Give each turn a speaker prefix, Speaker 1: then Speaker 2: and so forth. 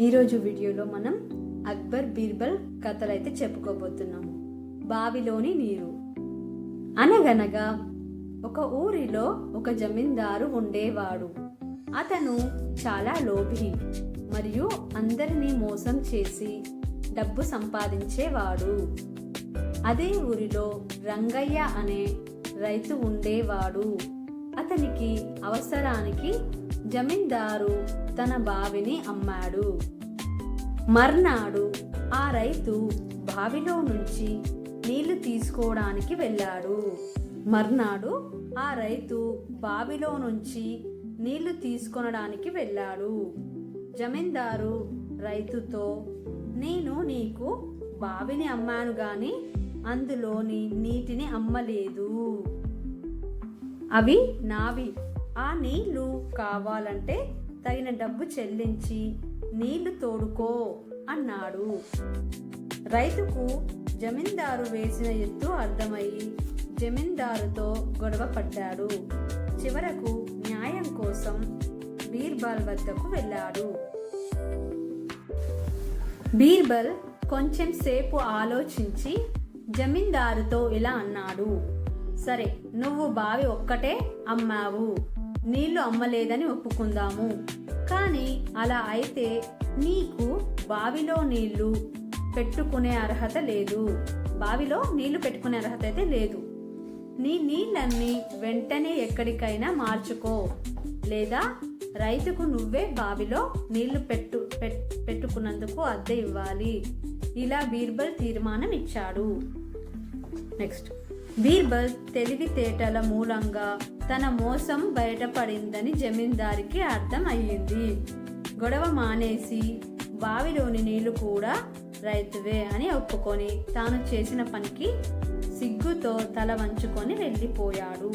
Speaker 1: ఈరోజు వీడియోలో మనం అక్బర్ బీర్బల్ కథలు అయితే చెప్పుకోబోతున్నాము. బావిలోని నీరు. అనగనగా ఒక ఊరిలో ఒక జమీందారు ఉండేవాడు. అతను చాలా లోభి మరియు అందరినీ మోసం చేసి డబ్బు సంపాదించేవాడు. అదే ఊరిలో రంగయ్య అనే రైతు ఉండేవాడు. అతనికి అవసరానికి జమీందారు తన బావిని అమ్మాడు. మర్నాడు ఆ రైతు బావిలో నుంచి నీళ్లు తీసుకోవడానికి వెళ్ళాడు. జమీందారు రైతుతో, నేను నీకు బావిని అమ్మాను గాని అందులోని నీటిని అమ్మలేదు. అవి నావి. ఆ నీళ్లు కావాలంటే తగిన డబ్బు చెల్లించి నీళ్లు తోడుకో అన్నాడు. రైతుకు జమీందారు వేసిన ఎత్తు అర్థమయ్యి జమీందారుతో గొడవ పడ్డాడు. చివరకు న్యాయం కోసం బీర్బల్ వద్దకు వెళ్ళాడు. బీర్బల్ కొంచెం సేపు ఆలోచించి జమీందారుతో ఇలా అన్నాడు, సరే, నువ్వు బావి ఒక్కటే అమ్మావు, నీళ్లు అమ్మలేదని ఒప్పుకుందాము. కానీ అలా అయితే నీకు బావిలో నీళ్లు పెట్టుకునే అర్హత అయితే లేదు. నీ నీళ్ళన్నీ వెంటనే ఎక్కడికైనా మార్చుకో, లేదా రైతుకు నువ్వే బావిలో నీళ్లు పెట్టుకున్నందుకు అద్దె ఇవ్వాలి. ఇలా బీర్బల్ తీర్మానం ఇచ్చాడు. నెక్స్ట్, బీర్బల్ తెలివితేటల మూలంగా తన మోసం బయటపడిందని జమీందారికి అర్థం అయ్యింది. గొడవ మానేసి బావిలోని నీళ్లు కూడా రైతువే అని ఒప్పుకొని తాను చేసిన పనికి సిగ్గుతో తల వంచుకొని వెళ్ళిపోయాడు.